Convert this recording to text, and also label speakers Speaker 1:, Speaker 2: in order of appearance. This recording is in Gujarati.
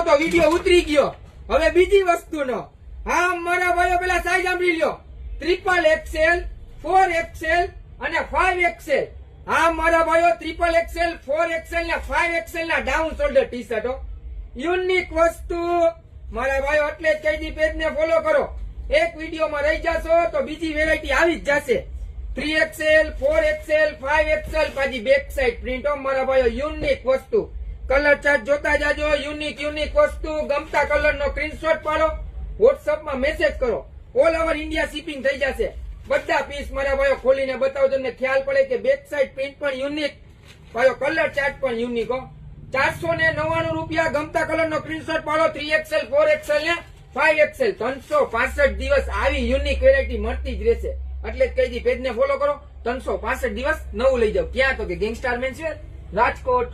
Speaker 1: તો વિડીયો ઉતરી ગયો. હવે બીજી વસ્તુનો, હા મારા ભાઈઓ પેલા સાઈઝ સાંભળી લ્યો. 3XL, 4XL અને 5XL. હા મારા ભાઈઓ 3XL, 4XL ને 5XL ના ડાઉન શોલ્ડર ટી શર્ટો. યુનિક વસ્તુ મારા ભાઈઓ, એટલે જ કહી દી પેજ ને ફોલો કરો. એક વિડીયોમાં રહી જશો તો બીજી વેરાયટી આવી જ જશે. 3XL, 4XL, 5XL પાછી બેક સાઈડ પ્રિન્ટ. મારા ભાઈઓ યુનિક વસ્તુ. કલર ચાર્ટ જોતા જાજો. યુનિક વસ્તુ. ગમતા કલર નો સ્ક્રીનશોટ પાડો, વોટ્સઅપ માં મેસેજ કરો. ઓલ ઓવર ઇન્ડિયા શિપિંગ થઈ જશે. બધા પીસ મારા ભાઈઓ ખોલીને બતાવો, તમને ખ્યાલ પડે કે બેક સાઈડ પ્રિન્ટ પણ યુનિક, ભાઈઓ કલર ચાર્ટ પણ યુનિક. 499 રૂપિયા. ગમતા કલર નો સ્ક્રીનશોટ પાડો. 3XL, 4XL ને 5XL 365 દિવસ આવી યુનિક વેરાયટી મળતી જ રહેશે. એટલે જ કહી દી પેજ ને ફોલો કરો. 365 દિવસ નવું લઈ જાવ. ક્યાં? તો કે ગેંગસ્ટાર મેન્સ વેર, રાજકોટ.